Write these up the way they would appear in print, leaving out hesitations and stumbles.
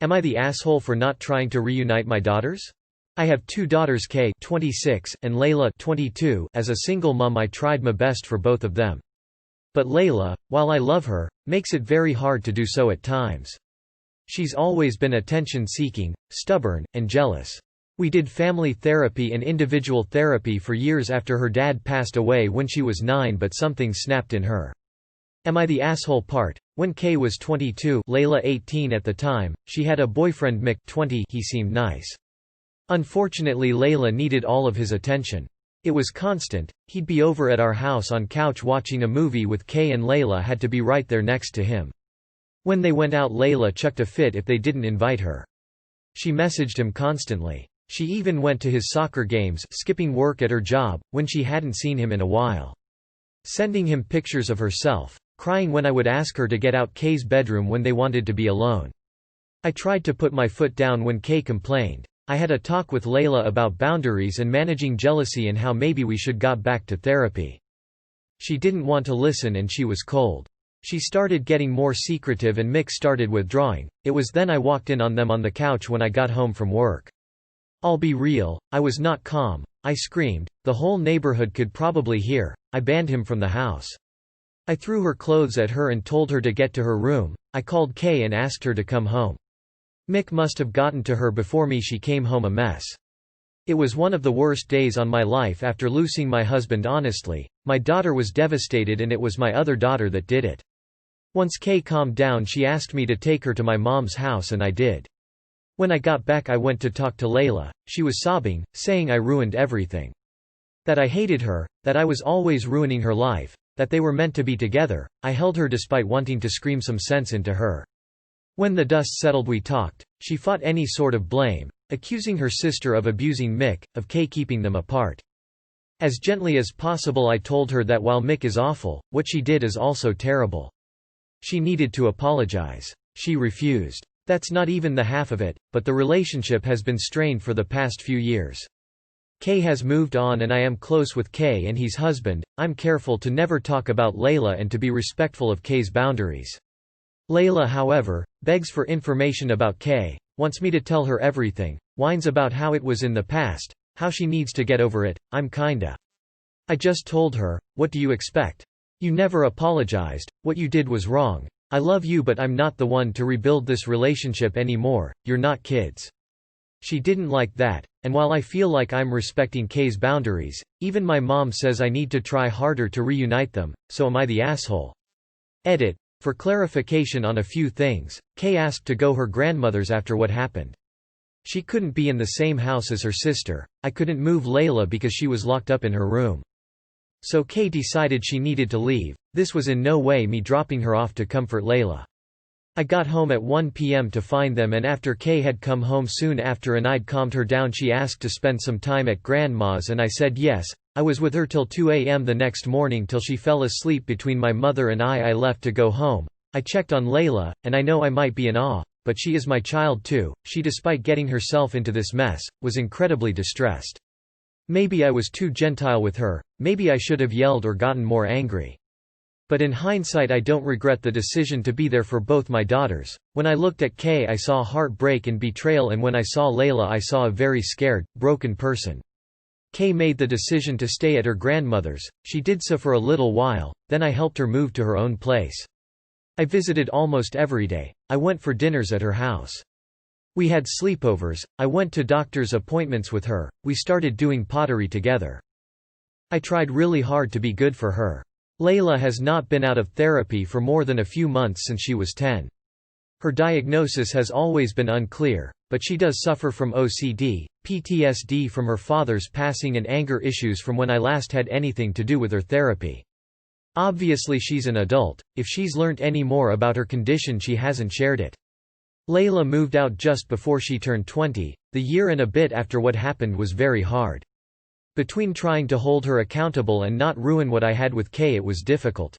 Am I the asshole for not trying to reunite my daughters? I have two daughters, Kay 26 and Layla 22. As a single mum I tried my best for both of them. But Layla, while I love her, makes it very hard to do so at times. She's always been attention-seeking, stubborn, and jealous. We did family therapy and individual therapy for years after her dad passed away when she was 9, but something snapped in her. Am I the asshole part? When Kay was 22, Layla 18 at the time, she had a boyfriend Mick 20. He seemed nice. Unfortunately Layla needed all of his attention. It was constant. He'd be over at our house on couch watching a movie with Kay and Layla had to be right there next to him. When they went out Layla chucked a fit if they didn't invite her. She messaged him constantly. She even went to his soccer games, skipping work at her job, when she hadn't seen him in a while. Sending him pictures of herself. Crying when I would ask her to get out Kay's bedroom when they wanted to be alone. I tried to put my foot down when Kay complained. I had a talk with Layla about boundaries and managing jealousy and how maybe we should got back to therapy. She didn't want to listen and she was cold. She started getting more secretive and Mick started withdrawing. It was then I walked in on them on the couch when I got home from work. I'll be real, I was not calm. I screamed. The whole neighborhood could probably hear. I banned him from the house. I threw her clothes at her and told her to get to her room. I called Kay and asked her to come home. Mick must have gotten to her before me. She came home a mess. It was one of the worst days on my life after losing my husband. Honestly, my daughter was devastated and it was my other daughter that did it. Once Kay calmed down she asked me to take her to my mom's house and I did. When I got back I went to talk to Layla. She was sobbing, saying I ruined everything. That I hated her, that I was always ruining her life, that they were meant to be together. I held her despite wanting to scream some sense into her. When the dust settled we talked. She fought any sort of blame, accusing her sister of abusing Mick, of Kay keeping them apart. As gently as possible I told her that while Mick is awful, what she did is also terrible. She needed to apologize. She refused. That's not even the half of it, but the relationship has been strained for the past few years. Kay has moved on and I am close with Kay and he's husband. I'm careful to never talk about Layla and to be respectful of Kay's boundaries. Layla, however, begs for information about Kay, wants me to tell her everything, whines about how it was in the past, how she needs to get over it. I'm kinda. I just told her, what do you expect? You never apologized. What you did was wrong. I love you but I'm not the one to rebuild this relationship anymore. You're not kids. She didn't like that, and while I feel like I'm respecting Kay's boundaries, even my mom says I need to try harder to reunite them, so am I the asshole? Edit. For clarification on a few things, Kay asked to go her grandmother's after what happened. She couldn't be in the same house as her sister. I couldn't move Layla because she was locked up in her room. So Kay decided she needed to leave. This was in no way me dropping her off to comfort Layla. I got home at 1 p.m. to find them and after Kay had come home soon after and I'd calmed her down she asked to spend some time at grandma's and I said yes. I was with her till 2 a.m. the next morning till she fell asleep between my mother and I left to go home. I checked on Layla, and I know I might be in awe, but she is my child too. She, despite getting herself into this mess, was incredibly distressed. Maybe I was too gentile with her, maybe I should have yelled or gotten more angry. But in hindsight I don't regret the decision to be there for both my daughters. When I looked at Kay I saw heartbreak and betrayal and when I saw Layla I saw a very scared, broken person. Kay made the decision to stay at her grandmother's. She did so for a little while, then I helped her move to her own place. I visited almost every day. I went for dinners at her house. We had sleepovers, I went to doctor's appointments with her, we started doing pottery together. I tried really hard to be good for her. Layla has not been out of therapy for more than a few months since she was 10. Her diagnosis has always been unclear, but she does suffer from OCD, PTSD from her father's passing and anger issues from when I last had anything to do with her therapy. Obviously she's an adult. If she's learnt any more about her condition she hasn't shared it. Layla moved out just before she turned 20. The year and a bit after what happened was very hard. Between trying to hold her accountable and not ruin what I had with Kay it was difficult.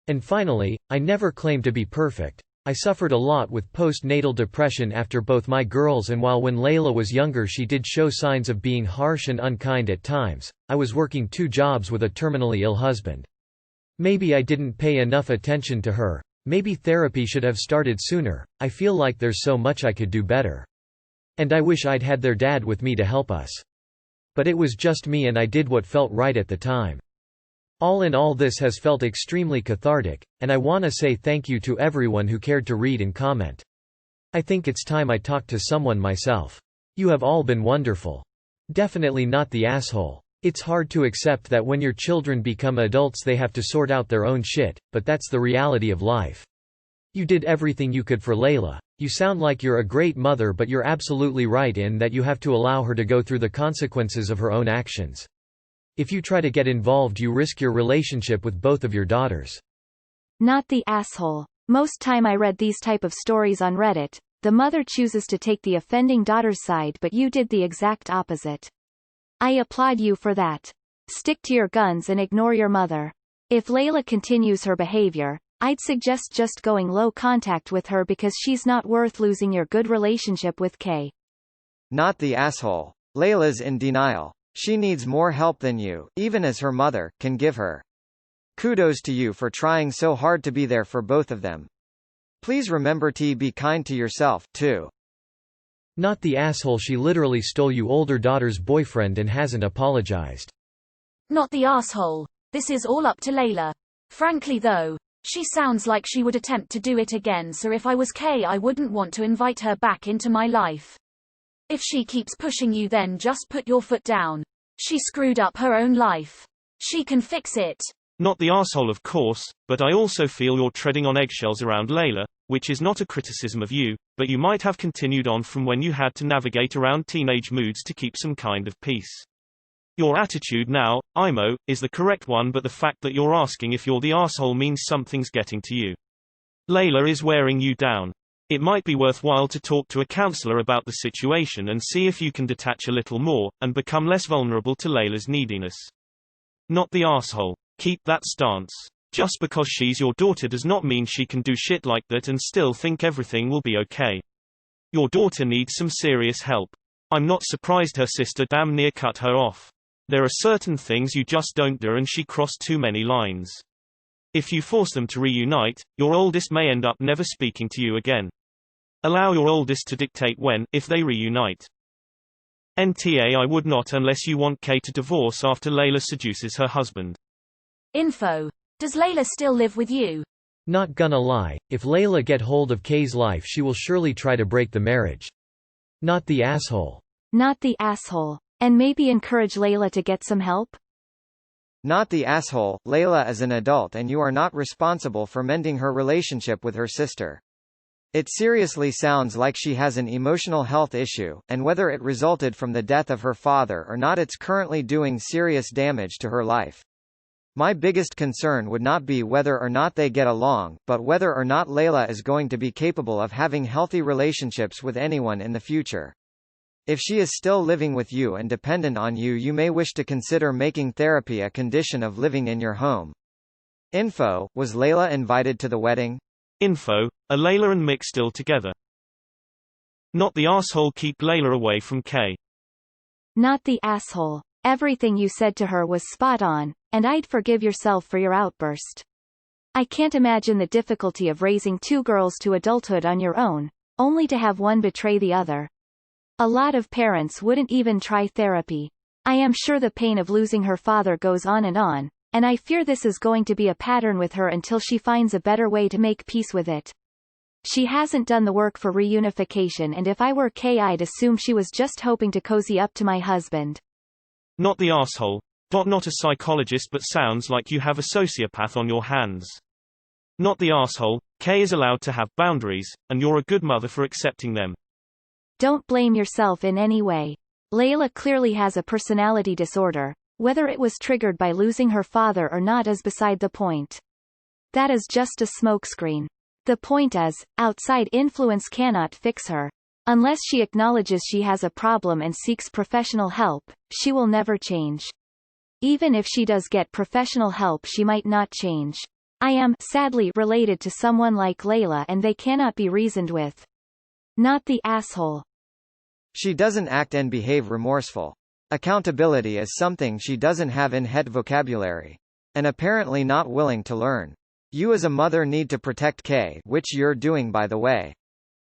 And finally, I never claimed to be perfect. I suffered a lot with postnatal depression after both my girls and while when Layla was younger she did show signs of being harsh and unkind at times. I was working 2 jobs with a terminally ill husband. Maybe I didn't pay enough attention to her. Maybe therapy should have started sooner. I feel like there's so much I could do better. And I wish I'd had their dad with me to help us. But it was just me and I did what felt right at the time. All in all, this has felt extremely cathartic, and I wanna say thank you to everyone who cared to read and comment. I think it's time I talked to someone myself. You have all been wonderful. Definitely not the asshole. It's hard to accept that when your children become adults they have to sort out their own shit, but that's the reality of life. You did everything you could for Layla. You sound like you're a great mother, but you're absolutely right in that you have to allow her to go through the consequences of her own actions. If you try to get involved you risk your relationship with both of your daughters. Not the asshole. Most time I read these type of stories on Reddit, the mother chooses to take the offending daughter's side, but you did the exact opposite. I applaud you for that. Stick to your guns and ignore your mother. If Layla continues her behavior, I'd suggest just going low contact with her because she's not worth losing your good relationship with Kay. Not the asshole. Layla's in denial. She needs more help than you, even as her mother, can give her. Kudos to you for trying so hard to be there for both of them. Please remember to be kind to yourself, too. Not the asshole. She literally stole you older daughter's boyfriend and hasn't apologized. Not the asshole. This is all up to Layla. Frankly though, she sounds like she would attempt to do it again, so if I was Kay I wouldn't want to invite her back into my life. If she keeps pushing you then just put your foot down. She screwed up her own life. She can fix it. Not the asshole of course, but I also feel you're treading on eggshells around Layla, which is not a criticism of you, but you might have continued on from when you had to navigate around teenage moods to keep some kind of peace. Your attitude now, IMO, is the correct one, but the fact that you're asking if you're the asshole means something's getting to you. Layla is wearing you down. It might be worthwhile to talk to a counselor about the situation and see if you can detach a little more, and become less vulnerable to Layla's neediness. Not the asshole. Keep that stance. Just because she's your daughter does not mean she can do shit like that and still think everything will be okay. Your daughter needs some serious help. I'm not surprised her sister damn near cut her off. There are certain things you just don't do and she crossed too many lines. If you force them to reunite, your oldest may end up never speaking to you again. Allow your oldest to dictate when, if they reunite. NTA I would not unless you want Kay to divorce after Layla seduces her husband. Info. Does Layla still live with you? Not gonna lie, if Layla get hold of Kay's life she will surely try to break the marriage. Not the asshole. Not the asshole. And maybe encourage Layla to get some help? Not the asshole. Layla is an adult and you are not responsible for mending her relationship with her sister. It seriously sounds like she has an emotional health issue, and whether it resulted from the death of her father or not, it's currently doing serious damage to her life. My biggest concern would not be whether or not they get along, but whether or not Layla is going to be capable of having healthy relationships with anyone in the future. If she is still living with you and dependent on you, you may wish to consider making therapy a condition of living in your home. Info. Was Layla invited to the wedding? Info. Are Layla and Mick still together? Not the asshole. Keep Layla away from Kay. Not the asshole. Everything you said to her was spot on, and I'd forgive yourself for your outburst. I can't imagine the difficulty of raising two girls to adulthood on your own, only to have one betray the other. A lot of parents wouldn't even try therapy. I am sure the pain of losing her father goes on, and I fear this is going to be a pattern with her until she finds a better way to make peace with it. She hasn't done the work for reunification, and if I were Kay I'd assume she was just hoping to cozy up to my husband. Not the asshole. Not a psychologist, but sounds like you have a sociopath on your hands. Not the asshole. Kay is allowed to have boundaries, and you're a good mother for accepting them. Don't blame yourself in any way. Layla clearly has a personality disorder. Whether it was triggered by losing her father or not is beside the point. That is just a smokescreen. The point is, outside influence cannot fix her. Unless she acknowledges she has a problem and seeks professional help, she will never change. Even if she does get professional help, she might not change. I am, sadly, related to someone like Layla and they cannot be reasoned with. Not the asshole. She doesn't act and behave remorseful. Accountability is something she doesn't have in head vocabulary. And apparently not willing to learn. You as a mother need to protect Kay, which you're doing by the way.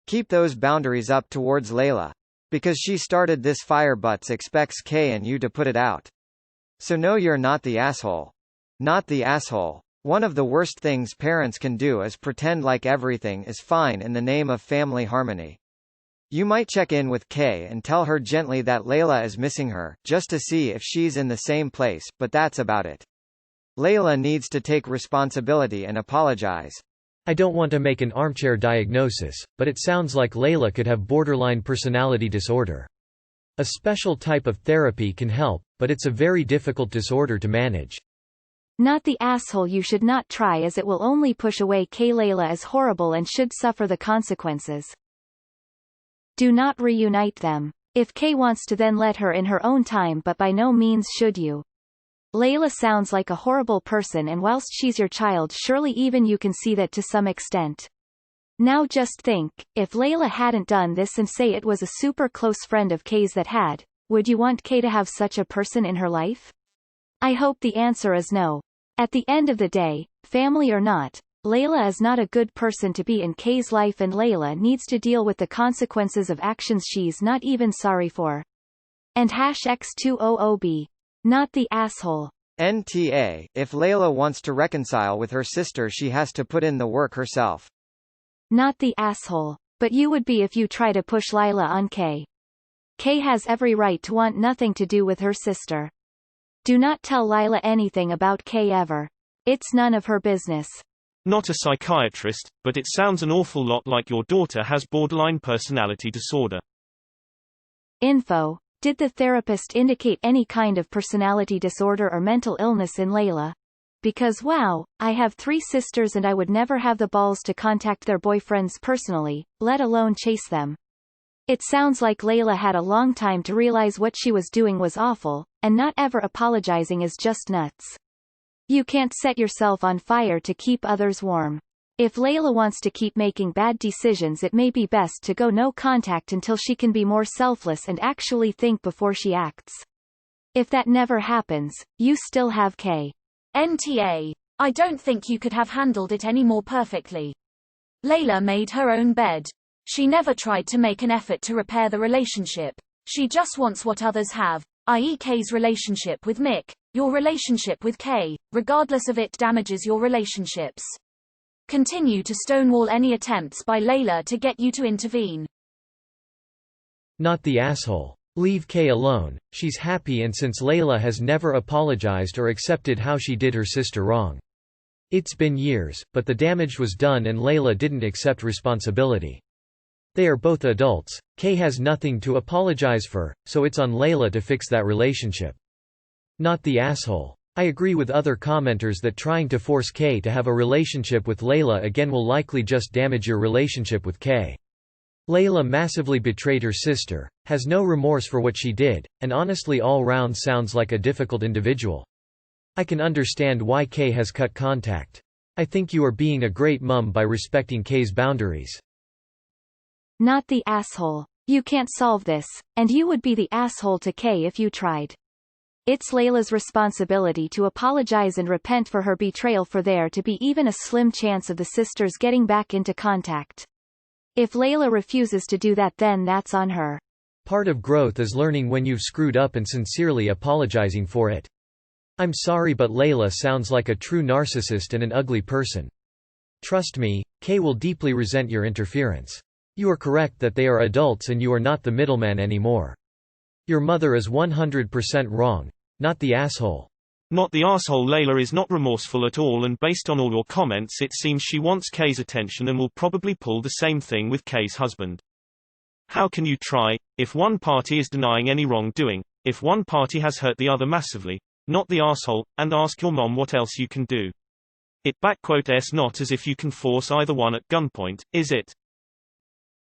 Keep those boundaries up towards Layla. Because she started this fire but expects Kay and you to put it out. So no, you're not the asshole. Not the asshole. One of the worst things parents can do is pretend like everything is fine in the name of family harmony. You might check in with Kay and tell her gently that Layla is missing her, just to see if she's in the same place, but that's about it. Layla needs to take responsibility and apologize. I don't want to make an armchair diagnosis, but it sounds like Layla could have borderline personality disorder. A special type of therapy can help, but it's a very difficult disorder to manage. Not the asshole. You should not try, as it will only push away Kay. Layla is horrible and should suffer the consequences. Do not reunite them. If Kay wants to, then let her in her own time, but by no means should you. Layla sounds like a horrible person, and whilst she's your child, surely even you can see that to some extent. Now just think, if Layla hadn't done this and say it was a super close friend of Kay's that had, would you want Kay to have such a person in her life? I hope the answer is no. At the end of the day, family or not, Layla is not a good person to be in Kay's life, and Layla needs to deal with the consequences of actions she's not even sorry for. And #X200B. Not the asshole. NTA, if Layla wants to reconcile with her sister, she has to put in the work herself. Not the asshole. But you would be if you try to push Layla on Kay. Kay has every right to want nothing to do with her sister. Do not tell Layla anything about Kay ever. It's none of her business. Not a psychiatrist, but it sounds an awful lot like your daughter has borderline personality disorder. Info. Did the therapist indicate any kind of personality disorder or mental illness in Layla? Because wow, I have 3 sisters and I would never have the balls to contact their boyfriends personally, let alone chase them. It sounds like Layla had a long time to realize what she was doing was awful, and not ever apologizing is just nuts. You can't set yourself on fire to keep others warm. If Layla wants to keep making bad decisions, it may be best to go no contact until she can be more selfless and actually think before she acts. If that never happens, you still have Kay. NTA. I don't think you could have handled it any more perfectly. Layla made her own bed. She never tried to make an effort to repair the relationship. She just wants what others have, i.e. Kay's relationship with Mick. Your relationship with Kay, regardless of it, damages your relationships. Continue to stonewall any attempts by Layla to get you to intervene. Not the asshole. Leave Kay alone, she's happy, and since Layla has never apologized or accepted how she did her sister wrong. It's been years, but the damage was done and Layla didn't accept responsibility. They are both adults, Kay has nothing to apologize for, so it's on Layla to fix that relationship. Not the asshole. I agree with other commenters that trying to force Kay to have a relationship with Layla again will likely just damage your relationship with Kay. Layla massively betrayed her sister, has no remorse for what she did, and honestly all round sounds like a difficult individual. I can understand why Kay has cut contact. I think you are being a great mum by respecting Kay's boundaries. Not the asshole. You can't solve this, and you would be the asshole to Kay if you tried. It's Layla's responsibility to apologize and repent for her betrayal for there to be even a slim chance of the sisters getting back into contact. If Layla refuses to do that, then that's on her. Part of growth is learning when you've screwed up and sincerely apologizing for it. I'm sorry, but Layla sounds like a true narcissist and an ugly person. Trust me, Kay will deeply resent your interference. You are correct that they are adults and you are not the middleman anymore. Your mother is 100% wrong. Not the asshole. Not the asshole. Layla is not remorseful at all, and based on all your comments it seems she wants Kay's attention and will probably pull the same thing with Kay's husband. How can you try, if one party is denying any wrongdoing, if one party has hurt the other massively? Not the asshole, and ask your mom what else you can do. It's not as if you can force either one at gunpoint, is it?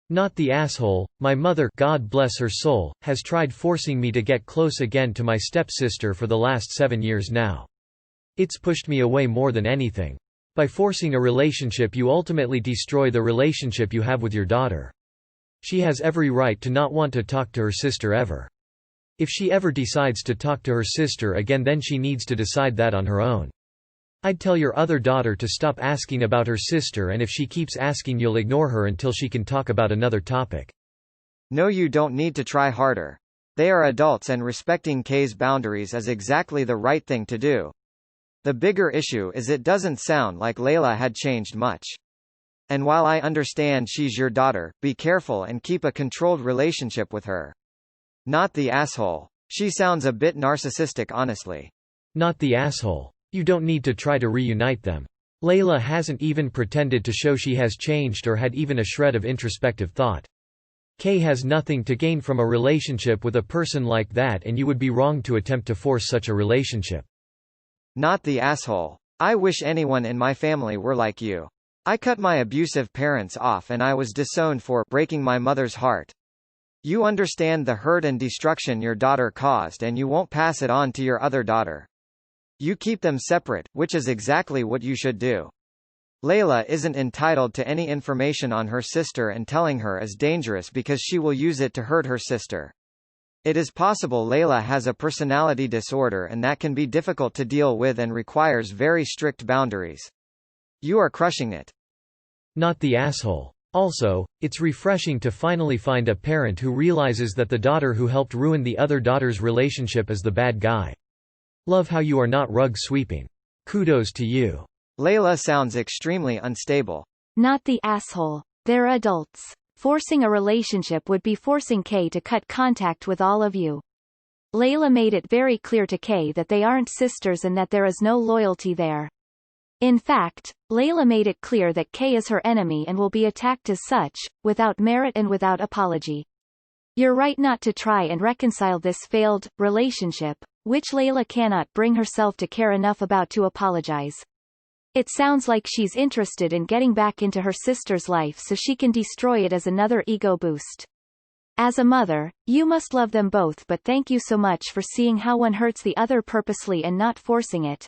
Not the asshole. My mother, God bless her soul, has tried forcing me to get close again to my stepsister for the last 7 years now. It's pushed me away more than anything. By forcing a relationship you ultimately destroy the relationship you have with your daughter. She has every right to not want to talk to her sister ever. If she ever decides to talk to her sister again, then she needs to decide that on her own. I'd tell your other daughter to stop asking about her sister, and if she keeps asking you'll ignore her until she can talk about another topic. No, you don't need to try harder. They are adults and respecting Kay's boundaries is exactly the right thing to do. The bigger issue is it doesn't sound like Layla had changed much. And while I understand she's your daughter, be careful and keep a controlled relationship with her. Not the asshole. She sounds a bit narcissistic, honestly. Not the asshole. You don't need to try to reunite them. Layla hasn't even pretended to show she has changed or had even a shred of introspective thought. Kay has nothing to gain from a relationship with a person like that, and you would be wrong to attempt to force such a relationship. Not the asshole. I wish anyone in my family were like you. I cut my abusive parents off and I was disowned for breaking my mother's heart. You understand the hurt and destruction your daughter caused, and you won't pass it on to your other daughter. You keep them separate, which is exactly what you should do. Layla isn't entitled to any information on her sister, and telling her is dangerous because she will use it to hurt her sister. It is possible Layla has a personality disorder, and that can be difficult to deal with and requires very strict boundaries. You are crushing it. Not the asshole. Also, it's refreshing to finally find a parent who realizes that the daughter who helped ruin the other daughter's relationship is the bad guy. Love how you are not rug sweeping. Kudos to you. Layla sounds extremely unstable. Not the asshole. They're adults. Forcing a relationship would be forcing Kay to cut contact with all of you. Layla made it very clear to Kay that they aren't sisters and that there is no loyalty there. In fact, Layla made it clear that Kay is her enemy and will be attacked as such, without merit and without apology. You're right not to try and reconcile this failed relationship, which Layla cannot bring herself to care enough about to apologize. It sounds like she's interested in getting back into her sister's life so she can destroy it as another ego boost. As a mother, you must love them both, but thank you so much for seeing how one hurts the other purposely and not forcing it.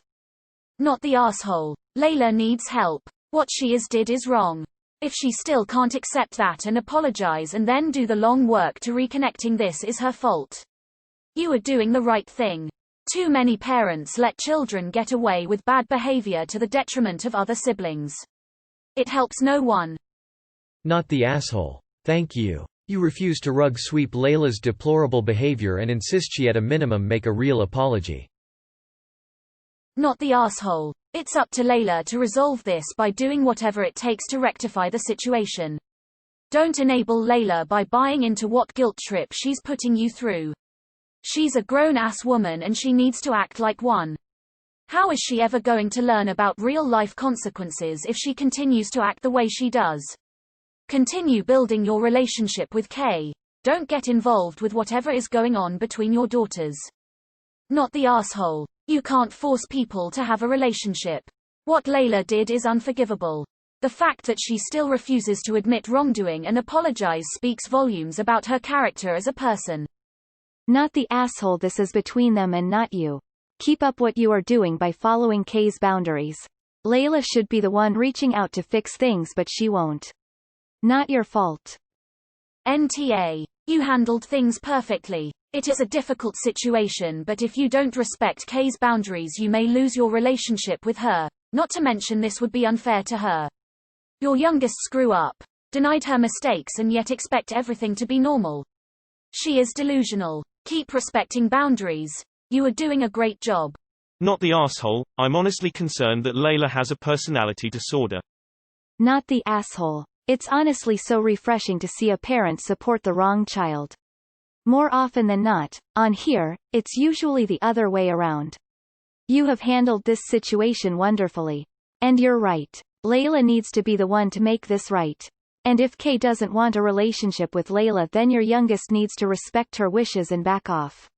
Not the asshole. Layla needs help. What she did is wrong. If she still can't accept that and apologize and then do the long work to reconnecting, this is her fault. You are doing the right thing. Too many parents let children get away with bad behavior to the detriment of other siblings. It helps no one. Not the asshole. Thank you. You refuse to rug sweep Layla's deplorable behavior and insist she at a minimum make a real apology. Not the asshole. It's up to Layla to resolve this by doing whatever it takes to rectify the situation. Don't enable Layla by buying into what guilt trip she's putting you through. She's a grown-ass woman and she needs to act like one. How is she ever going to learn about real-life consequences if she continues to act the way she does? Continue building your relationship with Kay. Don't get involved with whatever is going on between your daughters. Not the asshole. You can't force people to have a relationship. What Layla did is unforgivable. The fact that she still refuses to admit wrongdoing and apologize speaks volumes about her character as a person. Not the asshole. This is between them and not you. Keep up what you are doing by following Kay's boundaries. Layla should be the one reaching out to fix things, but she won't. Not your fault. NTA. You handled things perfectly. It is a difficult situation, but if you don't respect Kay's boundaries you may lose your relationship with her, not to mention this would be unfair to her. Your youngest screw up, denied her mistakes and yet expect everything to be normal. She is delusional. Keep respecting boundaries. You are doing a great job. Not the asshole. I'm honestly concerned that Layla has a personality disorder. Not the asshole. It's honestly so refreshing to see a parent support the wrong child. More often than not, on here, it's usually the other way around. You have handled this situation wonderfully. And you're right. Layla needs to be the one to make this right. And if Kay doesn't want a relationship with Layla, then your youngest needs to respect her wishes and back off.